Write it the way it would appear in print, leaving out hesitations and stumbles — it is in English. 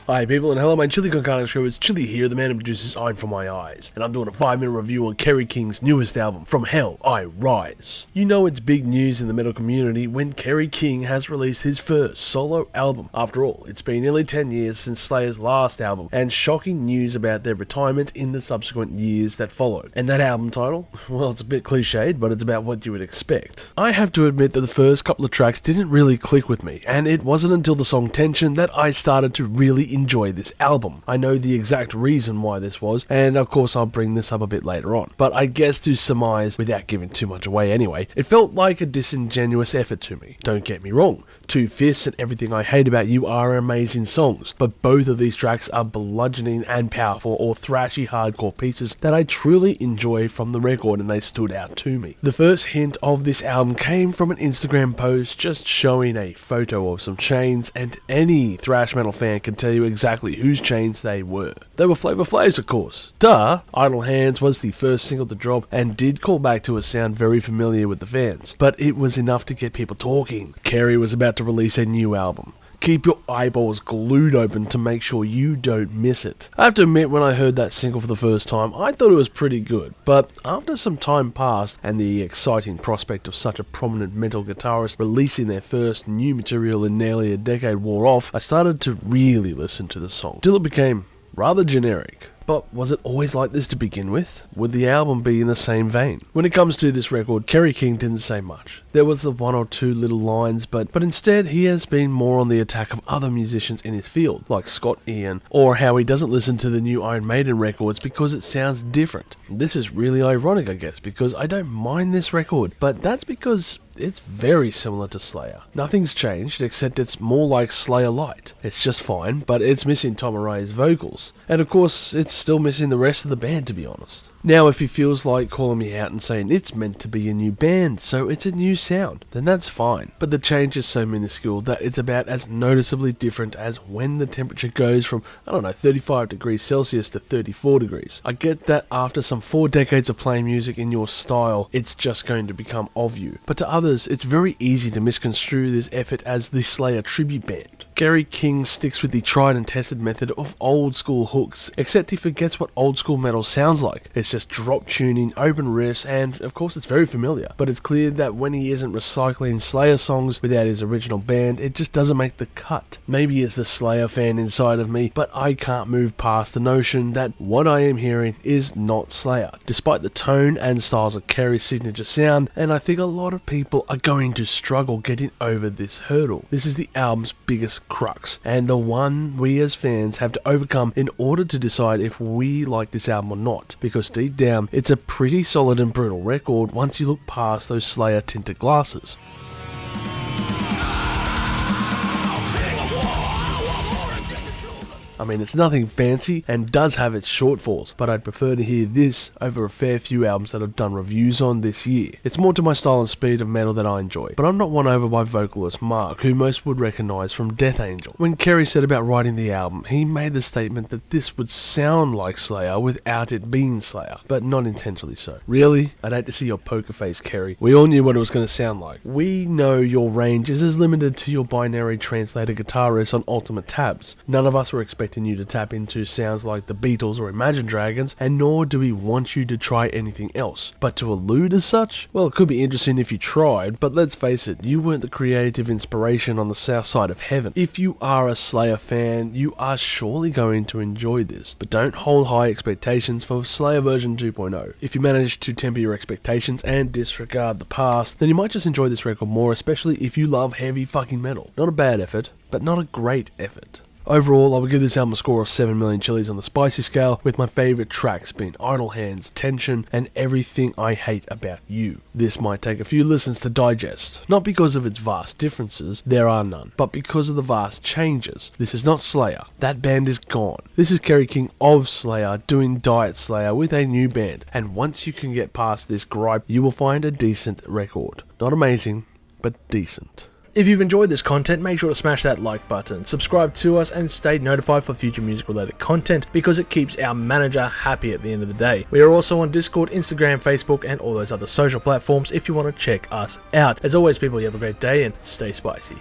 Hi people, and hello my Chili Con Carne show. It's Chili here, the man who produces Iron for My Eyes, and I'm doing a 5-minute review on Kerry King's newest album, From Hell I Rise. You know it's big news in the metal community when Kerry King has released his first solo album. After all, it's been nearly 10 years since Slayer's last album, and shocking news about their retirement in the subsequent years that followed. And that album title? Well, it's a bit cliched, but it's about what you would expect. I have to admit that the first couple of tracks didn't really click with me, and it wasn't until the song Tension that I started to really enjoy this album. I know the exact reason why this was, and of course I'll bring this up a bit later on, but I guess to surmise, without giving too much away anyway, it felt like a disingenuous effort to me. Don't get me wrong, Two Fists and Everything I Hate About You are amazing songs, but both of these tracks are bludgeoning and powerful or thrashy hardcore pieces that I truly enjoy from the record, and they stood out to me. The first hint of this album came from an Instagram post just showing a photo of some chains, and any thrash metal fan can tell you exactly whose chains they were. They were Flavor Flav's, of course. Duh! Idle Hands was the first single to drop and did call back to a sound very familiar with the fans, but it was enough to get people talking. Kerry was about to release a new album. Keep your eyeballs glued open to make sure you don't miss it. I have to admit, when I heard that single for the first time, I thought it was pretty good, but after some time passed and the exciting prospect of such a prominent metal guitarist releasing their first new material in nearly a decade wore off, I started to really listen to the song, till it became rather generic. But was it always like this to begin with? Would the album be in the same vein? When it comes to this record, Kerry King didn't say much. There was the one or two little lines, but instead he has been more on the attack of other musicians in his field, like Scott Ian, or how he doesn't listen to the new Iron Maiden records because it sounds different. This is really ironic, I guess, because I don't mind this record, but that's because it's very similar to Slayer. Nothing's changed, except it's more like Slayer Light. It's just fine, but it's missing Tom Aray's vocals. And of course, it's still missing the rest of the band, to be honest. Now, if he feels like calling me out and saying it's meant to be a new band, so it's a new sound, then that's fine. But the change is so minuscule that it's about as noticeably different as when the temperature goes from, 35 degrees Celsius to 34 degrees. I get that after some 4 decades of playing music in your style, it's just going to become of you. But to others, it's very easy to misconstrue this effort as the Slayer tribute band. Kerry King sticks with the tried and tested method of old school hooks, except he forgets what old school metal sounds like. It's just drop tuning, open riffs, and of course it's very familiar. But it's clear that when he isn't recycling Slayer songs without his original band, it just doesn't make the cut. Maybe it's the Slayer fan inside of me, but I can't move past the notion that what I am hearing is not Slayer, despite the tone and styles of Kerry's signature sound, and I think a lot of people are going to struggle getting over this hurdle. This is the album's biggest crux, and the one we as fans have to overcome in order to decide if we like this album or not, because deep down it's a pretty solid and brutal record once you look past those Slayer tinted glasses. I mean, it's nothing fancy and does have its shortfalls, but I'd prefer to hear this over a fair few albums that I've done reviews on this year. It's more to my style and speed of metal that I enjoy, but I'm not won over by vocalist Mark, who most would recognise from Death Angel. When Kerry said about writing the album, he made the statement that this would sound like Slayer without it being Slayer, but not intentionally so. Really? I'd hate to see your poker face, Kerry. We all knew what it was going to sound like. We know your range is as limited to your binary translator guitarist on Ultimate Tabs. None of us were expecting you to tap into sounds like the Beatles or Imagine Dragons, and nor do we want you to try anything else. But to allude as such? Well, it could be interesting if you tried, but let's face it, you weren't the creative inspiration on the south side of heaven. If you are a Slayer fan, you are surely going to enjoy this, but don't hold high expectations for Slayer version 2.0. If you manage to temper your expectations and disregard the past, then you might just enjoy this record more, especially if you love heavy fucking metal. Not a bad effort, but not a great effort. Overall, I would give this album a score of 7 million chilies on the spicy scale, with my favourite tracks being Idle Hands, Tension, and Everything I Hate About You. This might take a few listens to digest, not because of its vast differences, there are none, but because of the vast changes. This is not Slayer, that band is gone. This is Kerry King of Slayer doing Diet Slayer with a new band, and once you can get past this gripe, you will find a decent record. Not amazing, but decent. If you've enjoyed this content, make sure to smash that like button, subscribe to us, and stay notified for future music related content, because it keeps our manager happy at the end of the day. We are also on Discord, Instagram, Facebook, and all those other social platforms if you want to check us out. As always, people, you have a great day and stay spicy.